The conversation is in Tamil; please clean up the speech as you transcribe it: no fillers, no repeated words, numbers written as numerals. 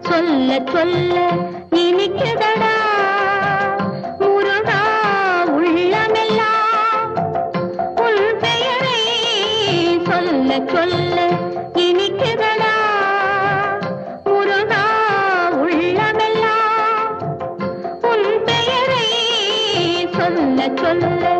சொல்ல சொல்ல இனிக்குதடா முருகா உள்ளமெல்லாம் உன் பெயரை சொல்ல சொல்ல இனிக்குதடா முருகா உள்ளமெல்லாம் உன் பெயரை சொல்ல சொல்ல